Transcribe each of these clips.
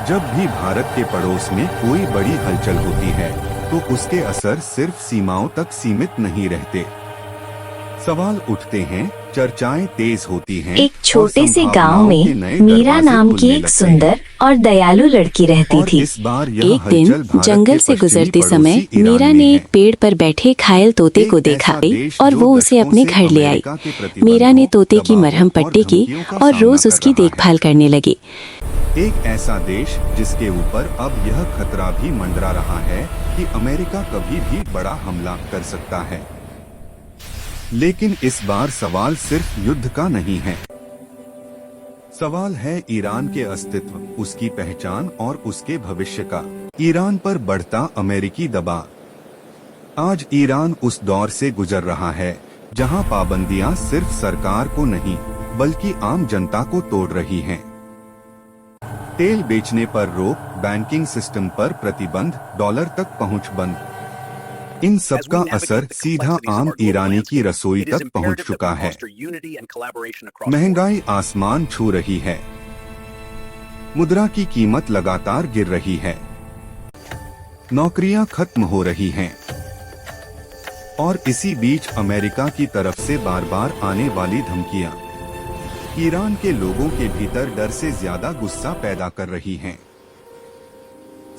जब भी भारत के पड़ोस में कोई बड़ी हलचल होती है तो उसके असर सिर्फ सीमाओं तक सीमित नहीं रहते। सवाल उठते हैं, चर्चाएं तेज होती हैं। एक छोटे से गांव में मीरा नाम की एक सुंदर और दयालु लड़की रहती थी। एक दिन जंगल से गुजरते समय मीरा ने एक पेड़ पर बैठे घायल तोते को देखा और वो उसे अपने घर ले आई। मीरा ने तोते की मरहम पट्टी की और रोज उसकी देखभाल करने लगी। एक ऐसा देश जिसके ऊपर अब यह खतरा भी मंडरा रहा है कि अमेरिका कभी भी बड़ा हमला कर सकता है। लेकिन इस बार सवाल सिर्फ युद्ध का नहीं है। सवाल है ईरान के अस्तित्व, उसकी पहचान और उसके भविष्य का। ईरान पर बढ़ता अमेरिकी दबाव। आज ईरान उस दौर से गुजर रहा है जहां पाबंदियां सिर्फ सरकार को नहीं बल्कि आम जनता को तोड़ रही हैं। तेल बेचने पर रोक, बैंकिंग सिस्टम पर प्रतिबंध, डॉलर तक पहुंच बंद। इन सब का असर सीधा आम ईरानी की रसोई तक पहुंच चुका है। महंगाई आसमान छू रही है। मुद्रा की कीमत लगातार गिर रही है। नौकरियां खत्म हो रही हैं। और इसी बीच अमेरिका की तरफ से बार बार आने वाली धमकियां ईरान के लोगों के भीतर डर से ज्यादा गुस्सा पैदा कर रही हैं।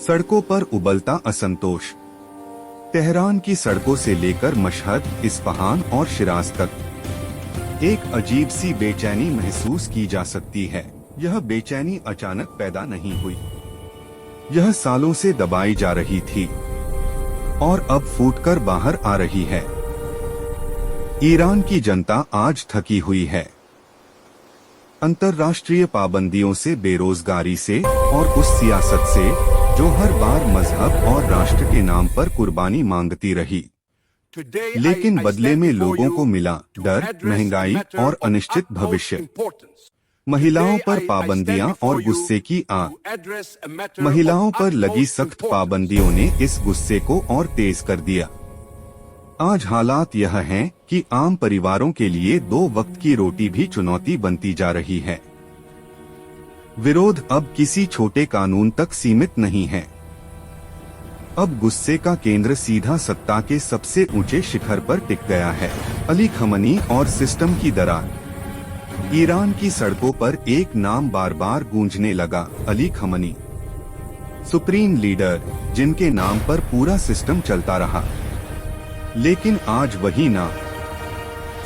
सड़कों पर उबलता असंतोष। तेहरान की सड़कों से लेकर मशहद, इस्फहान और शिराज तक एक अजीब सी बेचैनी महसूस की जा सकती है। यह बेचैनी अचानक पैदा नहीं हुई। यह सालों से दबाई जा रही थी और अब फूटकर बाहर आ रही है। ईरान की जनता आज थकी हुई है। अंतर्राष्ट्रीय पाबंदियों से, बेरोजगारी से और उस सियासत से जो हर बार मजहब और राष्ट्र के नाम पर कुर्बानी मांगती रही। लेकिन बदले में लोगों को मिला डर, महंगाई और अनिश्चित भविष्य। महिलाओं पर पाबंदियां और गुस्से की आग। महिलाओं पर लगी सख्त पाबंदियों ने इस गुस्से को और तेज कर दिया। आज हालात यह हैं कि आम परिवारों के लिए 2 वक्त की रोटी भी चुनौती बनती जा रही है। विरोध अब किसी छोटे कानून तक सीमित नहीं है। अब गुस्से का केंद्र सीधा सत्ता के सबसे ऊंचे शिखर पर टिक गया है। अली खमनी और सिस्टम की दरार। ईरान की सड़कों पर एक नाम बार बार गूंजने लगा, अली खमनी। सुप्रीम लीडर जिनके नाम पर पूरा सिस्टम चलता रहा। लेकिन आज वही नाम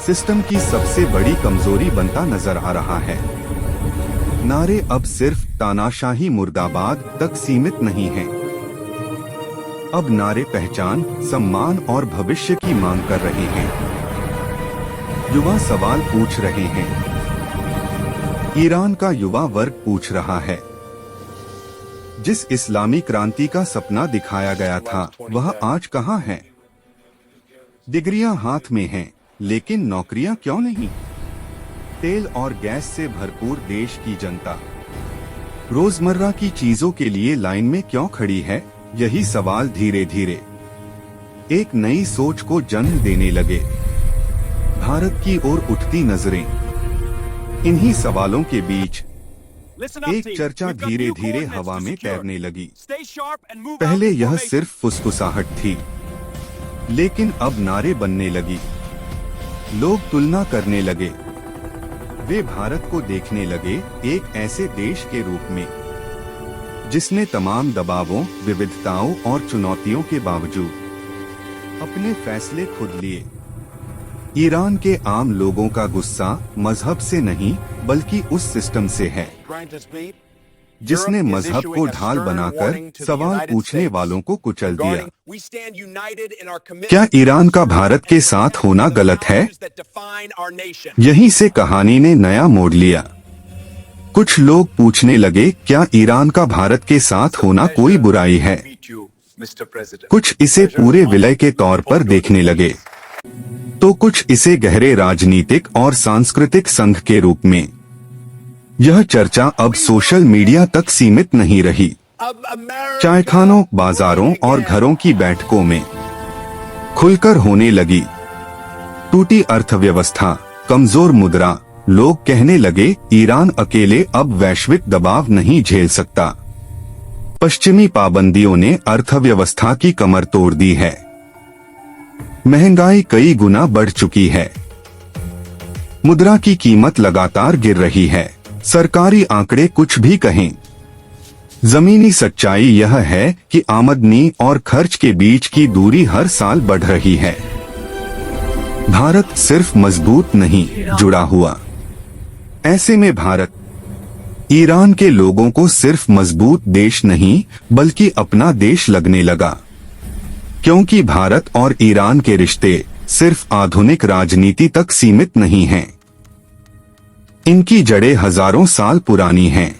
सिस्टम की सबसे बड़ी कमजोरी बनता नजर आ रहा है। नारे अब सिर्फ तानाशाही मुर्दाबाद तक सीमित नहीं हैं। अब नारे पहचान, सम्मान और भविष्य की मांग कर रहे हैं। युवा सवाल पूछ रहे हैं। ईरान का युवा वर्ग पूछ रहा है, जिस इस्लामी क्रांति का सपना दिखाया गया था वह आज कहां है? डिग्रियां हाथ में हैं, लेकिन नौकरियां क्यों नहीं? तेल और गैस से भरपूर देश की जनता रोजमर्रा की चीजों के लिए लाइन में क्यों खड़ी है? यही सवाल धीरे धीरे एक नई सोच को जन्म देने लगे। भारत की ओर उठती नजरें। इन्हीं सवालों के बीच एक चर्चा धीरे धीरे हवा में तैरने लगी। पहले यह सिर्फ फुसफुसाहट थी, लेकिन अब नारे बनने लगी। लोग तुलना करने लगे। वे भारत को देखने लगे एक ऐसे देश के रूप में जिसने तमाम दबावों, विविधताओं और चुनौतियों के बावजूद अपने फैसले खुद लिए। ईरान के आम लोगों का गुस्सा मजहब से नहीं बल्कि उस सिस्टम से है जिसने मजहब को ढाल बनाकर सवाल पूछने वालों को कुचल दिया। क्या ईरान का भारत के साथ होना गलत है? यहीं से कहानी ने नया मोड़ लिया। कुछ लोग पूछने लगे, क्या ईरान का भारत के साथ होना कोई बुराई है? कुछ इसे पूरे विलय के तौर पर देखने लगे, तो कुछ इसे गहरे राजनीतिक और सांस्कृतिक संघ के रूप में। यह चर्चा अब सोशल मीडिया तक सीमित नहीं रही। चायखानों, बाजारों और घरों की बैठकों में खुलकर होने लगी। टूटी अर्थव्यवस्था, कमजोर मुद्रा, लोग कहने लगे ईरान अकेले अब वैश्विक दबाव नहीं झेल सकता। पश्चिमी पाबंदियों ने अर्थव्यवस्था की कमर तोड़ दी है। महंगाई कई गुना बढ़ चुकी है। मुद्रा की कीमत लगातार गिर रही है। सरकारी आंकड़े कुछ भी कहें, जमीनी सच्चाई यह है कि आमदनी और खर्च के बीच की दूरी हर साल बढ़ रही है। भारत सिर्फ मजबूत नहीं, जुड़ा हुआ। ऐसे में भारत ईरान के लोगों को सिर्फ मजबूत देश नहीं बल्कि अपना देश लगने लगा, क्योंकि भारत और ईरान के रिश्ते सिर्फ आधुनिक राजनीति तक सीमित नहीं हैं। इनकी जड़ें हजारों साल पुरानी हैं।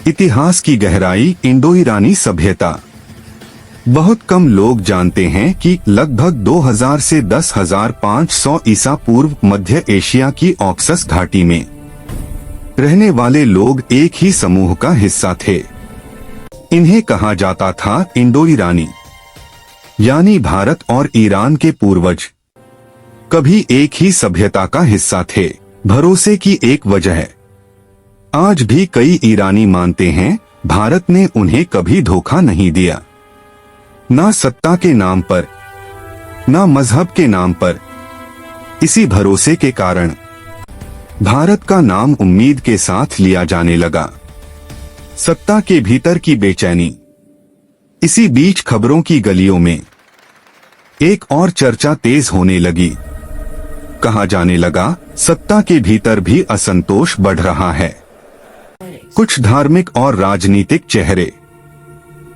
इतिहास की गहराई, इंडो ईरानी सभ्यता। बहुत कम लोग जानते हैं कि लगभग 2000 से 10,500 ईसा पूर्व मध्य एशिया की ऑक्सस घाटी में रहने वाले लोग एक ही समूह का हिस्सा थे। इन्हें कहा जाता था इंडो ईरानी, यानी भारत और ईरान के पूर्वज कभी एक ही सभ्यता का हिस्सा थे। भरोसे की एक वजह, आज भी कई ईरानी मानते हैं भारत ने उन्हें कभी धोखा नहीं दिया, ना सत्ता के नाम पर, ना मजहब के नाम पर। इसी भरोसे के कारण भारत का नाम उम्मीद के साथ लिया जाने लगा। सत्ता के भीतर की बेचैनी। इसी बीच खबरों की गलियों में एक और चर्चा तेज होने लगी। कहा जाने लगा सत्ता के भीतर भी असंतोष बढ़ रहा है। कुछ धार्मिक और राजनीतिक चेहरे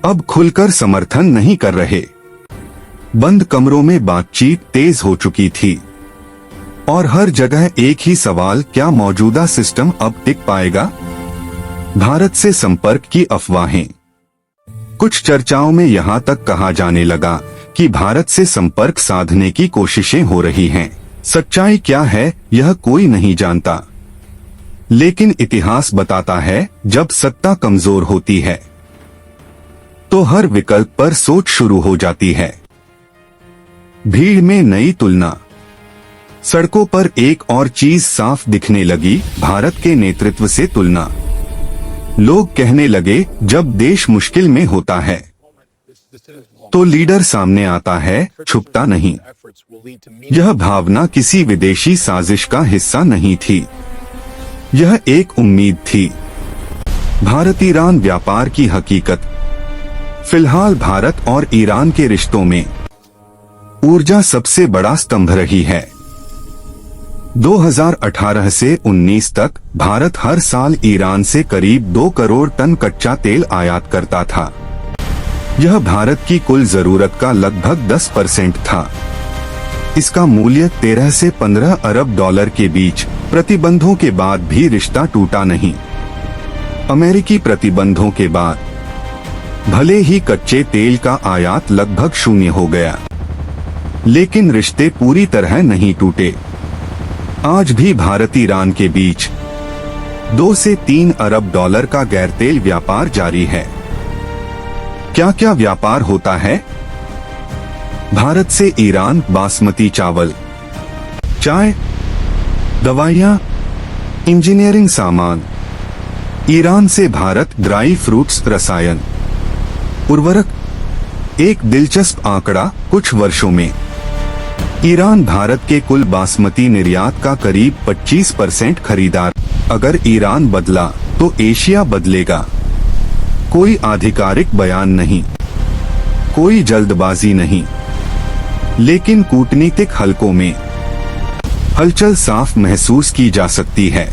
अब खुलकर समर्थन नहीं कर रहे। बंद कमरों में बातचीत तेज हो चुकी थी और हर जगह एक ही सवाल, क्या मौजूदा सिस्टम अब टिक पाएगा? भारत से संपर्क की अफवाहें। कुछ चर्चाओं में यहां तक कहा जाने लगा कि भारत से संपर्क साधने की कोशिशें हो रही हैं। सच्चाई क्या है यह कोई नहीं जानता, लेकिन इतिहास बताता है जब सत्ता कमजोर होती है तो हर विकल्प पर सोच शुरू हो जाती है। भीड़ में नई तुलना। सड़कों पर एक और चीज साफ दिखने लगी, भारत के नेतृत्व से तुलना। लोग कहने लगे जब देश मुश्किल में होता है तो लीडर सामने आता है, छुपता नहीं। यह भावना किसी विदेशी साजिश का हिस्सा नहीं थी, यह एक उम्मीद थी। भारत ईरान व्यापार की हकीकत। फिलहाल भारत और ईरान के रिश्तों में ऊर्जा सबसे बड़ा स्तंभ रही है। 2018 से 19 तक भारत हर साल ईरान से करीब 2 करोड़ टन कच्चा तेल आयात करता था। यह भारत की कुल जरूरत का लगभग 10% था। इसका मूल्य 13 से 15 अरब डॉलर के बीच। प्रतिबंधों के बाद भी रिश्ता टूटा नहीं। अमेरिकी प्रतिबंधों के बाद भले ही कच्चे तेल का आयात लगभग शून्य हो गया, लेकिन रिश्ते पूरी तरह नहीं टूटे। आज भी भारत ईरान के बीच 2 से 3 अरब डॉलर का गैर तेल व्यापार जारी है। क्या क्या व्यापार होता है? भारत से ईरान बासमती चावल, चाय, दवाइयाँ, इंजीनियरिंग सामान। ईरान से भारत ड्राई फ्रूट्स, रसायन, उर्वरक। एक दिलचस्प आंकड़ा, कुछ वर्षों में ईरान भारत के कुल बासमती निर्यात का करीब 25% खरीदार। अगर ईरान बदला तो एशिया बदलेगा। कोई आधिकारिक बयान नहीं, कोई जल्दबाजी नहीं, लेकिन कूटनीतिक हलकों में हलचल साफ महसूस की जा सकती है।